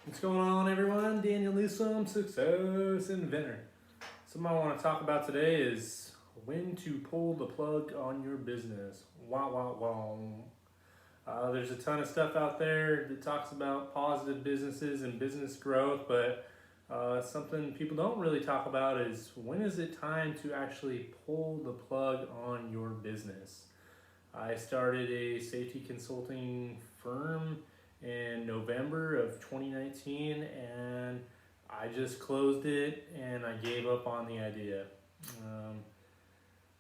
What's going on, everyone? Daniel Newsom, Success Inventor. Something I want to talk about today is when to pull the plug on your business. Wow, wow, wow. There's a ton of stuff out there that talks about positive businesses and business growth, but something people don't really talk about is when is it time to actually pull the plug on your business? I started a safety consulting firm in November of 2019 and I just closed it and I gave up on the idea. Um,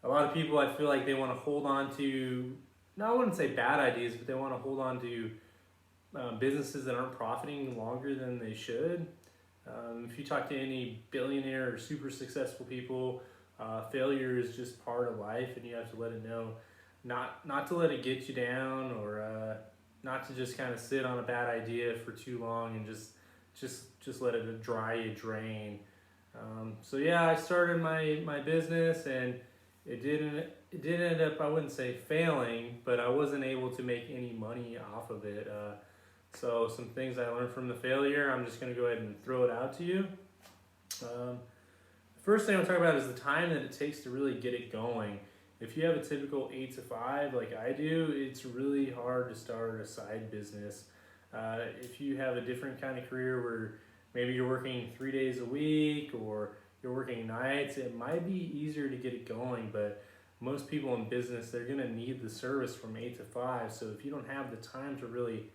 a lot of people, I feel like they want to hold on to, no, I wouldn't say bad ideas, but they want to hold on to businesses that aren't profiting longer than they should. If you talk to any billionaire or super successful people, failure is just part of life, and you have to let it know, not to let it get you down, or not to just kind of sit on a bad idea for too long and just let it dry you drain. So yeah, I started my business, and it did end up, I wouldn't say failing, but I wasn't able to make any money off of it. So some things I learned from the failure, I'm just going to go ahead and throw it out to you. The first thing I'm talking about is the time that it takes to really get it going. If you have a typical 8 to 5 like I do, it's really hard to start a side business. If you have a different kind of career where maybe you're working 3 days a week or you're working nights, it might be easier to get it going, but most people in business, they're going to need the service from 8 to 5. So if you don't have the time to really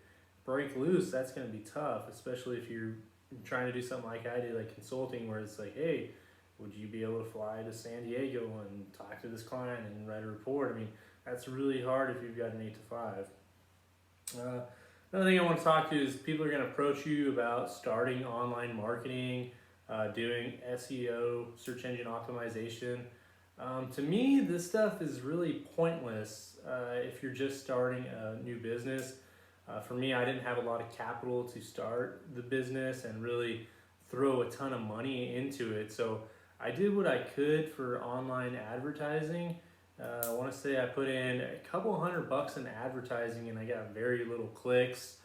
break loose, that's going to be tough, especially if you're trying to do something like I do, like consulting, where it's like, hey, would you be able to fly to San Diego and talk to this client and write a report? I mean, that's really hard if you've got an 8 to 5. Another thing I want to talk to is people are going to approach you about starting online marketing, doing SEO, search engine optimization. To me, this stuff is really pointless if you're just starting a new business. For me, I didn't have a lot of capital to start the business and really throw a ton of money into it. So I did what I could for online advertising. I want to say I put in a couple $100 in advertising and I got very little clicks.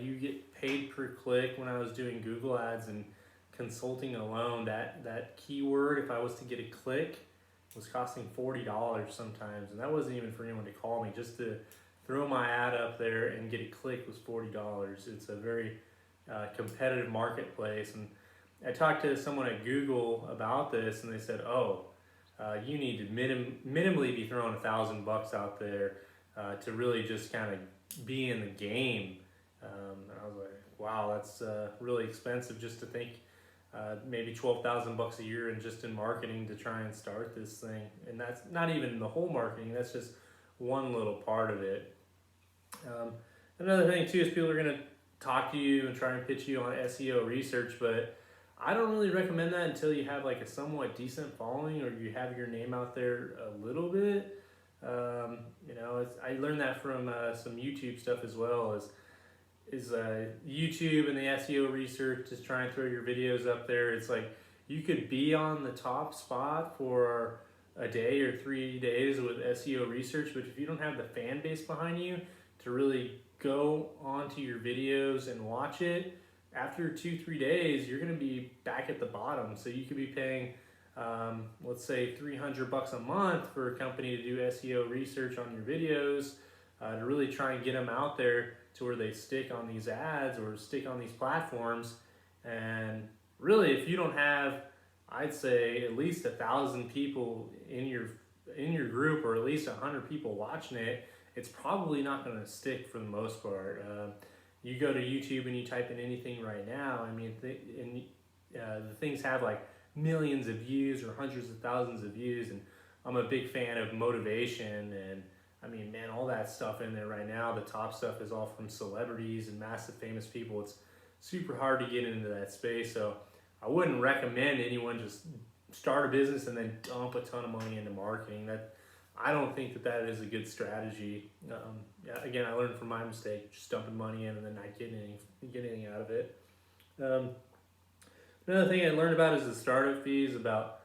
You get paid per click. When I was doing Google ads and consulting alone, that keyword, if I was to get a click, was costing $40 sometimes, and that wasn't even for anyone to call me. Just to throw my ad up there and get a click was $40. It's a very competitive marketplace, and I talked to someone at Google about this, and they said, "Oh, you need to minimally be throwing $1,000 out there to really just kind of be in the game." And I was like, "Wow, that's really expensive just to think maybe $12,000 a year and just in marketing to try and start this thing." And that's not even the whole marketing. That's just one little part of it. Another thing too is people are going to talk to you and try and pitch you on SEO research, but I don't really recommend that until you have like a somewhat decent following or you have your name out there a little bit. I learned that from some YouTube stuff as well. Is YouTube and the SEO research, just try and throw your videos up there. It's like you could be on the top spot for a day or 3 days with SEO research, but if you don't have the fan base behind you to really go onto your videos and watch it, after 2-3 days, you're going to be back at the bottom. So you could be paying, let's say, $300 a month for a company to do SEO research on your videos to really try and get them out there to where they stick on these ads or stick on these platforms. And really, if you don't have, I'd say, at least 1,000 people in your group, or at least 100 people watching it, it's probably not going to stick for the most part. You go to YouTube and you type in anything right now, I mean, the things have like millions of views or hundreds of thousands of views, and I'm a big fan of motivation, and I mean, man, all that stuff in there right now, the top stuff is all from celebrities and massive famous people. It's super hard to get into that space, so I wouldn't recommend anyone just start a business and then dump a ton of money into marketing. I don't think that is a good strategy. Again, I learned from my mistake, just dumping money in and then not getting anything out of it. Another thing I learned about is the startup fees, about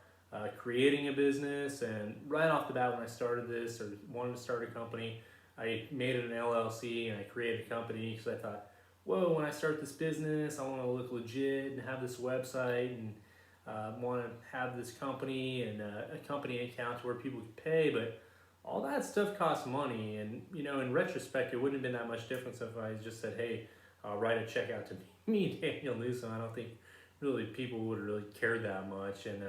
creating a business. And right off the bat, when I started this or wanted to start a company, I made it an LLC and I created a company because I thought, whoa, when I start this business, I want to look legit and have this website and want to have this company and a company account where people can pay, but all that stuff costs money. And in retrospect, it wouldn't have been that much difference if I just said, "Hey, write a check out to me, Daniel Newsom." I don't think really people would really care that much. And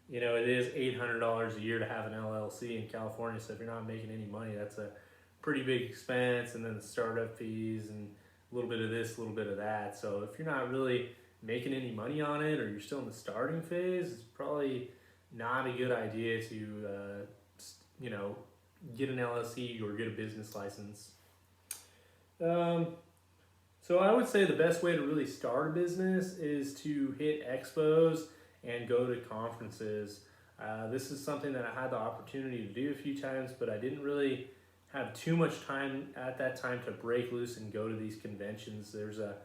it is $800 a year to have an LLC in California. So if you're not making any money, that's a pretty big expense. And then the startup fees and a little bit of this, a little bit of that. So if you're not really making any money on it, or you're still in the starting phase, it's probably not a good idea to get an LLC or get a business license. So I would say the best way to really start a business is to hit expos and go to conferences. This is something that I had the opportunity to do a few times, but I didn't really have too much time at that time to break loose and go to these conventions. There's a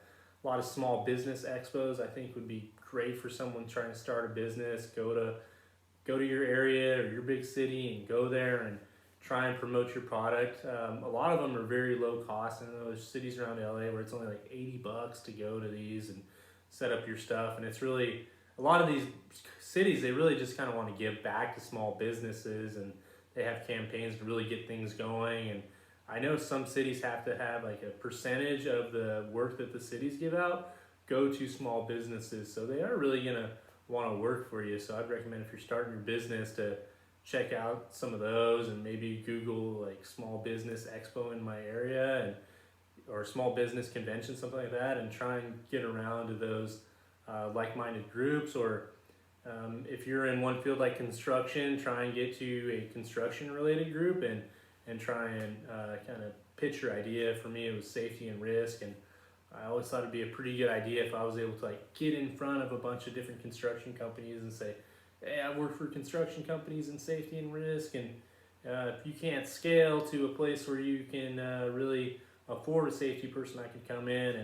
lot of small business expos I think would be great for someone trying to start a business. Go to your area or your big city and go there and try and promote your product. A lot of them are very low cost. And there's cities around LA where it's only like $80 to go to these and set up your stuff. And it's really, a lot of these cities, they really just kind of want to give back to small businesses, and they have campaigns to really get things going. And I know some cities have to have like a percentage of the work that the cities give out go to small businesses. So they are really gonna want to work for you. So I'd recommend, if you're starting your business, to check out some of those and maybe Google like small business expo in my area, and or small business convention, something like that, and try and get around to those like-minded groups. Or if you're in one field like construction, try and get to a construction related group and try and kind of pitch your idea. For me, it was safety and risk, and I always thought it'd be a pretty good idea if I was able to like get in front of a bunch of different construction companies and say, "Hey, I work for construction companies in safety and risk, and if you can't scale to a place where you can really afford a safety person, I could come in."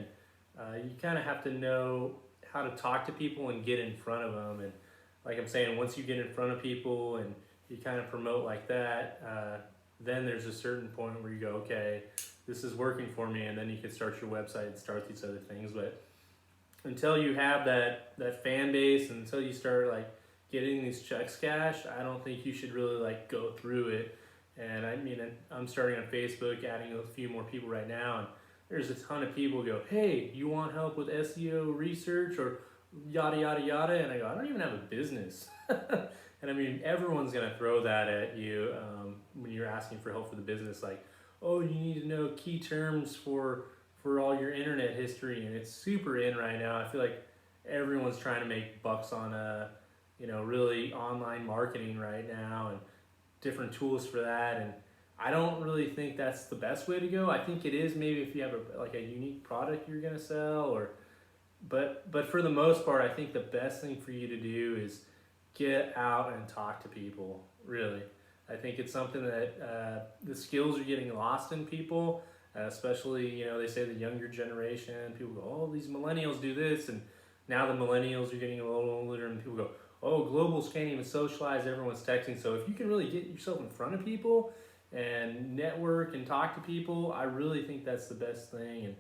And you kind of have to know how to talk to people and get in front of them. And like I'm saying, once you get in front of people and you kind of promote like that, then there's a certain point where you go, "Okay, this is working for me," and then you can start your website and start these other things. But until you have that fan base, and until you start like getting these checks cashed, I don't think you should really like go through it. And I mean, I'm starting on Facebook, adding a few more people right now, and there's a ton of people who go, "Hey, you want help with SEO research or yada yada yada?" And I go, "I don't even have a business." And I mean, everyone's gonna throw that at you when you're asking for help for the business, like, "Oh, you need to know key terms for all your internet history," and it's super in right now. I feel like everyone's trying to make bucks on really online marketing right now, and different tools for that. And I don't really think that's the best way to go. I think it is maybe if you have a unique product you're gonna sell, but for the most part, I think the best thing for you to do is get out and talk to people. Really, I think it's something that the skills are getting lost in people, especially they say the younger generation. People go, "Oh, these millennials do this," and now the millennials are getting a little older, and people go, "Oh, globals can't even socialize, everyone's texting." So if you can really get yourself in front of people and network and talk to people, I really think that's the best thing. And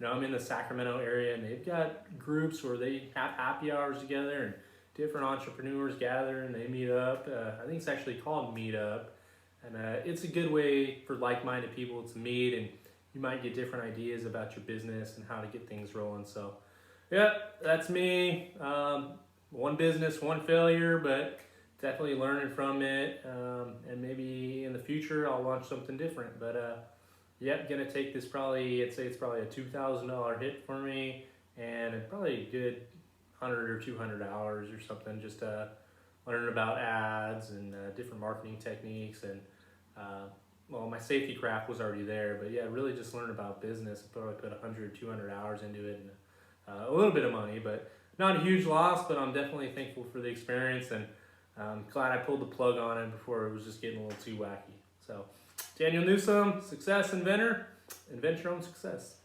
I'm in the Sacramento area, and they've got groups where they have happy hours together, and different entrepreneurs gather and they meet up. I think it's actually called Meetup, and it's a good way for like-minded people to meet, and you might get different ideas about your business and how to get things rolling. So yeah, that's me. One business, one failure, but definitely learning from it. And maybe in the future I'll launch something different. But gonna take this I'd say it's probably a $2,000 hit for me, and probably a good 100 or 200 hours or something, just learning about ads and different marketing techniques. And my safety craft was already there, but yeah, really just learn about business. Probably put 100, 200 hours into it, and a little bit of money, but not a huge loss. But I'm definitely thankful for the experience, and I'm glad I pulled the plug on it before it was just getting a little too wacky. So, Daniel Newsom, success inventor, invent your own success.